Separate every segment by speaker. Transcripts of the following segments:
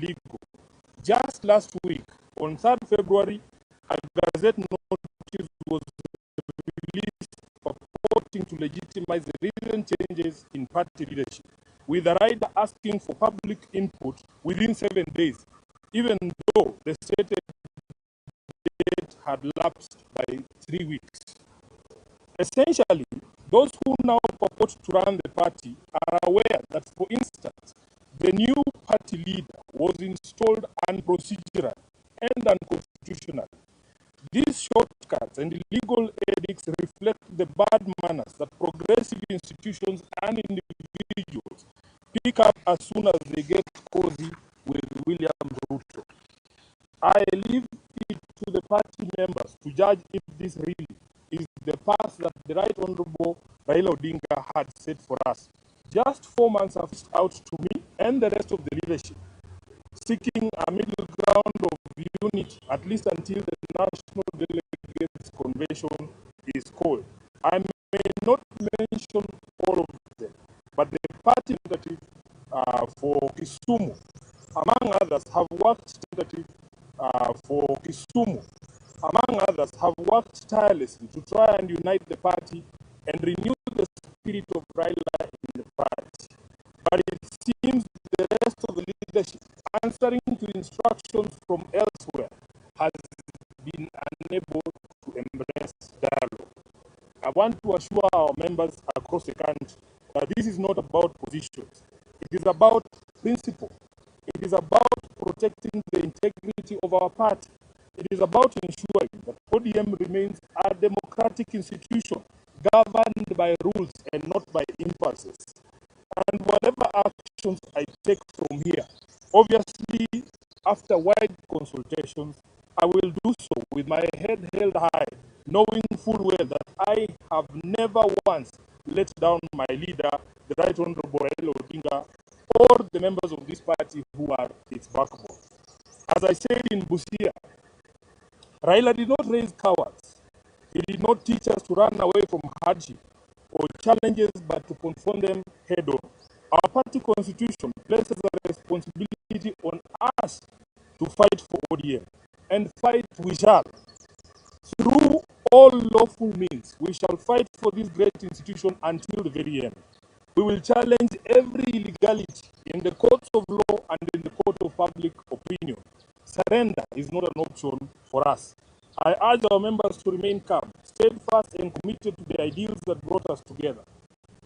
Speaker 1: illegal. Just last week, on 3rd February, a Gazette notice was released purporting to legitimize the recent changes in party leadership, with the rider asking for public input within 7 days, even though the stated date had lapsed by 3 weeks. Essentially, those who now purport to run the party are aware that, for instance, the new party leader was installed unprocedural and unconstitutional. These shortcuts and illegal edicts reflect the bad manners that progressive institutions and individuals pick up as soon as they get cozy with William Ruto. I leave it to the party members to judge if this really is the path that the Right Honorable Raila Odinga had set for us. Just 4 months have reached out to me and the rest of the leadership, seeking a middle ground of unity, at least until the National Delegates Convention is called. I may not mention all of them, but the party representative for Kisumu, among others, have worked tirelessly to try and unite the party and renew the spirit of Raila in the party. But it seems the rest of the leadership, answering to instructions from elsewhere, has been unable to embrace dialogue. I want to assure our members across the country that this is not about positions. It is about principle. It is about protecting the integrity of our party. It is about ensuring that ODM remains a democratic institution governed by rules and not by impulses. And whatever actions I take from here, obviously, after wide consultations, I will do so with my head held high, knowing full well that I have never once let down my leader, the Right Honorable Raila Odinga, or the members of this party who are its backbone. As I said in Busia, Raila did not raise cowards. He did not teach us to run away from hardship or challenges, but to confront them head on. Our party constitution places a responsibility on us to fight for ODM, and fight we shall. Through all lawful means, we shall fight for this great institution until the very end. We will challenge every illegality in the courts of law and in the court of public opinion. Surrender is not an option for us. I urge our members to remain calm, steadfast, and committed to the ideals that brought us together.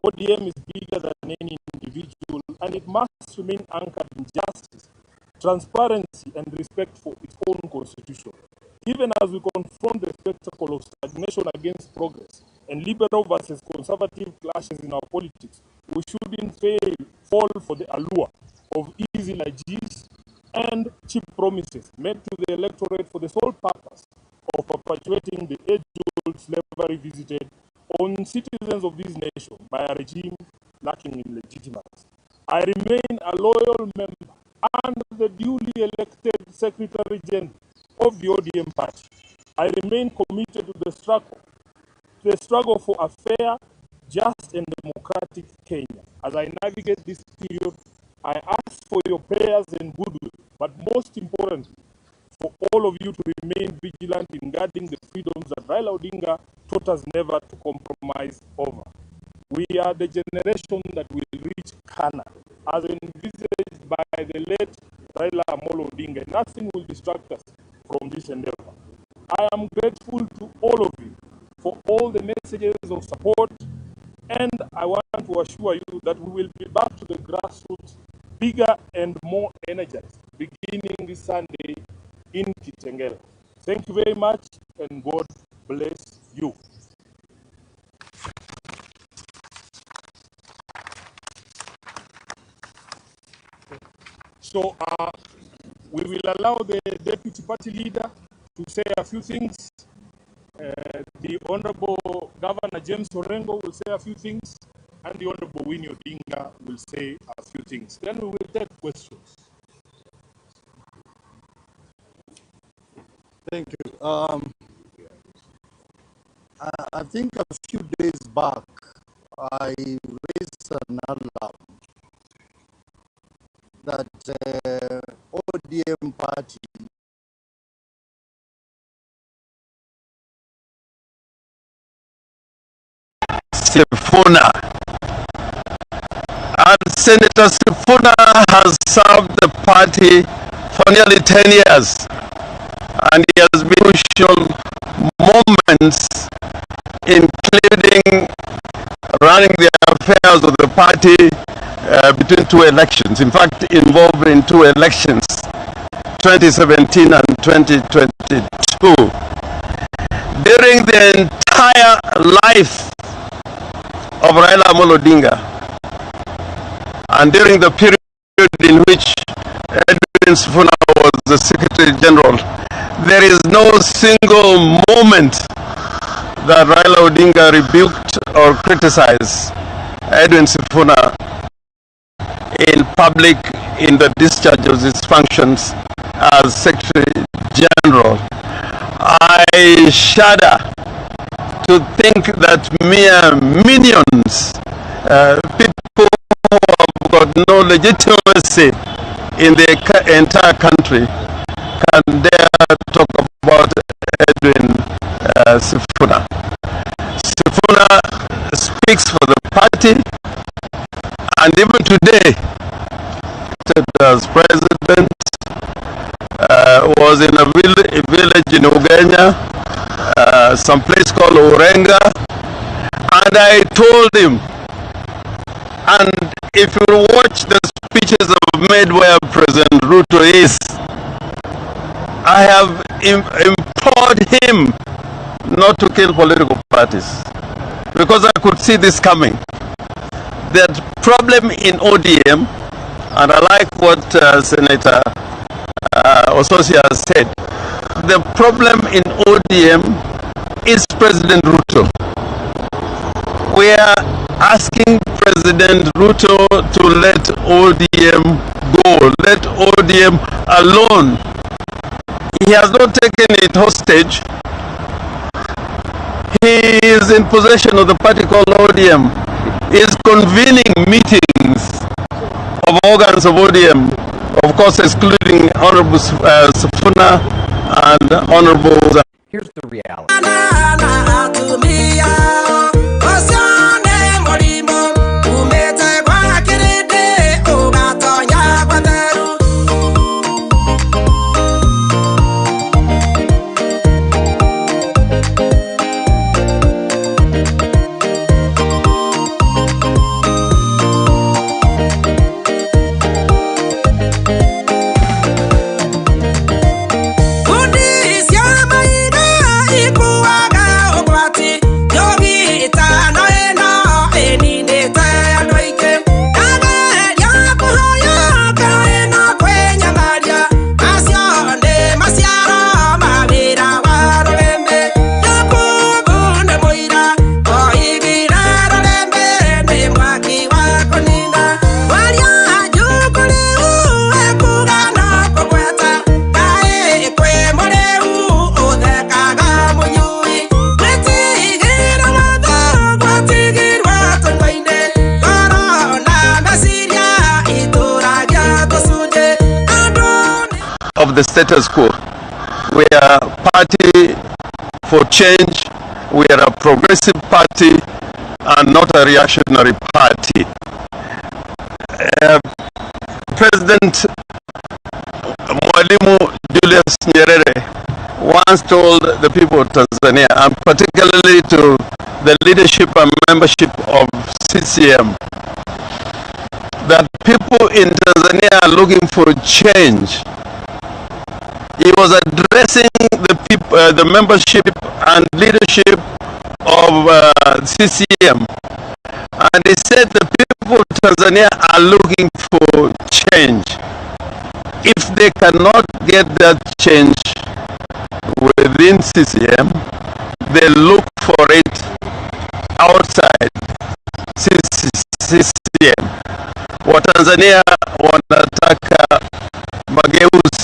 Speaker 1: ODM is bigger than any individual, and it must remain anchored in justice, transparency, and respect for its own constitution. Even as we confront the spectacle of stagnation against progress and liberal versus conservative clashes in our politics, we shouldn't fall for the allure of easy legacies and cheap promises made to the electorate for the sole purpose of perpetuating the age-old slavery visited on citizens of this nation by a regime lacking in legitimacy. I remain a loyal member and the duly elected Secretary General of the ODM party. I remain committed to the struggle for a fair, just, and democratic Kenya. As I navigate this period, I ask for your prayers and goodwill, but most importantly, for all of you to remain vigilant in guarding the freedoms that Raila Odinga taught us never to compromise over. We are the generation that will reach Ghana, as envisaged by the late Raila Amolo Odinga. Nothing will distract us from this endeavor. I am grateful to all of you for all the messages of support, and I want to assure you that we will be back to the grassroots, bigger and more energized, beginning this Sunday in Kitengela. Thank you very much, and God bless you. So we will allow the deputy party leader to say a few things. The Honorable Governor James Orengo will say a few things, and the Honorable Winnie Odinga will say a few things. Then we will take questions.
Speaker 2: Thank you. I think a few days back, I raised an alarm that ODM party
Speaker 3: Sifuna. And Senator Sifuna has served the party for nearly 10 years. And he has been crucial moments, including running the affairs of the party between two elections. In fact, involved in two elections, 2017 and 2022. During the entire life of Raila Amolo Odinga, and during the period in which Edwin Sifuna was the Secretary General, there is no single moment that Raila Odinga rebuked or criticized Edwin Sifuna in public in the discharge of his functions as Secretary General. I shudder to think that mere minions, people who have got no legitimacy in the entire country, can dare talk about Edwin Sifuna. Sifuna speaks for the party, and even today, as president, was in a village in Uganda, some place called Orenga, and I told him, and if you watch the speeches I've made where President Ruto is, I have implored him not to kill political parties, because I could see this coming. The problem in ODM, and I like what Senator Ososia said, the problem in ODM is President Ruto. We are asking President Ruto to let ODM go, let ODM alone. He has not taken it hostage. He is in possession of the party called ODM. He is convening meetings of organs of ODM, of course excluding Honorable Sifuna and Honorable...
Speaker 4: Here's the reality.
Speaker 3: Of the status quo. We are a party for change. We are a progressive party and not a reactionary party. President Mwalimu Julius Nyerere once told the people of Tanzania, and particularly to the leadership and membership of CCM, that people in Tanzania are looking for change. He was addressing the people, the membership and leadership of CCM, and he said the people of Tanzania are looking for change. If they cannot get that change within CCM, they look for it outside CCM. Watanzania wanataka mageuzi.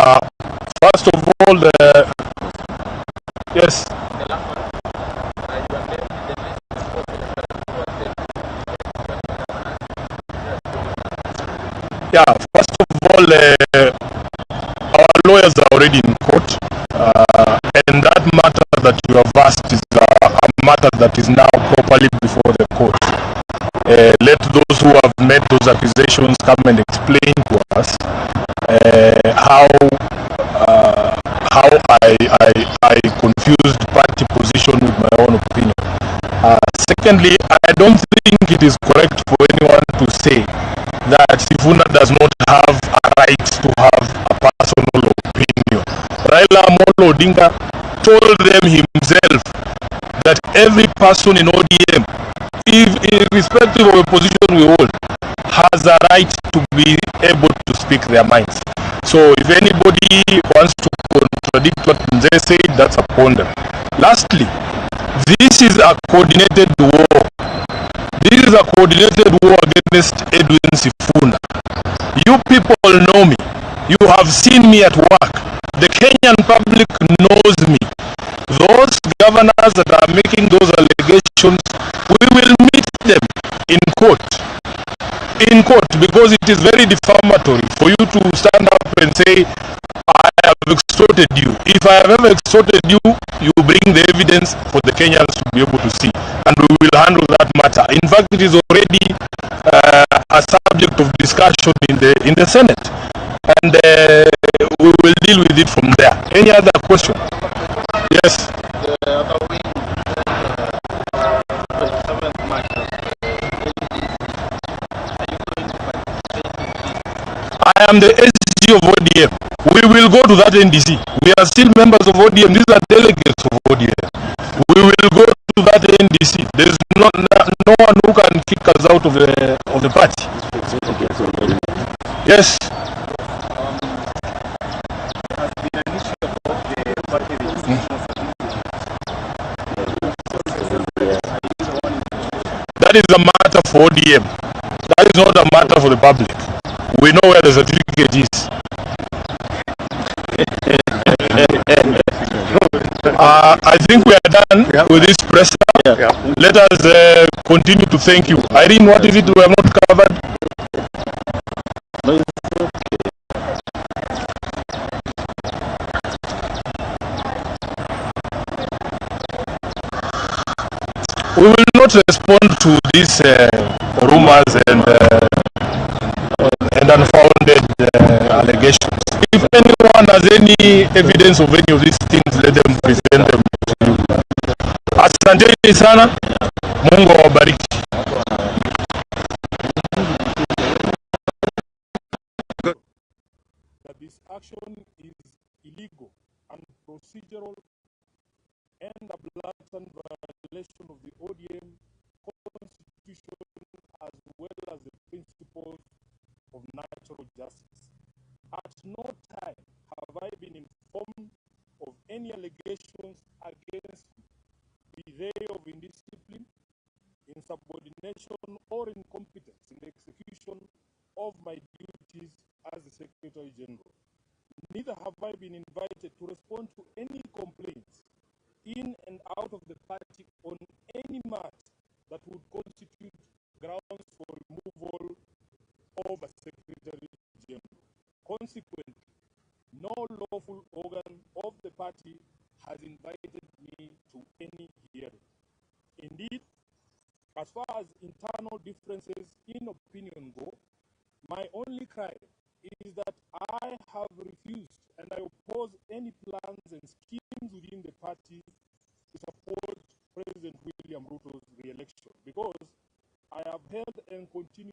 Speaker 1: First of all, yes. Yeah, first of all, our lawyers are already in court, and that matter that you have asked is a matter that is now properly before the court. Let those who have made those accusations come and explain to us how I confused party position with my own opinion. Secondly, I don't think it is correct for anyone to say that Sifuna does not have a right to have a personal opinion. Raila Amolo Odinga told them himself that every person in ODM, irrespective of the position we hold, has a right to be able to speak their minds. So if anybody wants to contradict what they say, that's upon them. Lastly, this is a coordinated war. This is a coordinated war against Edwin Sifuna. You people know me. You have seen me at work. The Kenyan public knows me. Those governors that are making those allegations, we will meet them in court. In court, because it is very defamatory for you to stand up and say, I have extorted you. If I have ever extorted you, you bring the evidence for the Kenyans to be able to see, and we will handle that matter. In fact, it is already a subject of discussion in the Senate, and we will deal with it from there. Any other question? Yes. I am the SG of ODM. We will go to that NDC. We are still members of ODM. These are delegates of ODM. We will go to that NDC. There is no one who can kick us out of the party. Yes. That is a matter for ODM. That is not a matter for the public. We know where the certificate is. I think we are done with this presser. Let us continue to thank you. Irene, what is it we have not covered? We will not respond to these rumors and unfounded allegations. If anyone has any evidence of any of these things, let them present them to you. Asanteni sana. Mungu awabariki. That this action is illegal and procedural and a blatant violation of the ODM constitution as well as the principles of natural justice. At no time have I been informed of any allegations against me, be they of indiscipline, insubordination, or incompetence in the execution of my duties as the Secretary General. Neither have I been invited to respond to any complaints in and out of the party on any matter that would constitute grounds for removal of a Secretary General. Consequently, no lawful organ of the party has invited me to any hearing. Indeed, as far as internal differences in opinion go, my only cry is that I have refused and I oppose any plans and schemes within the party to support President William Ruto's re-election, because I have held and continue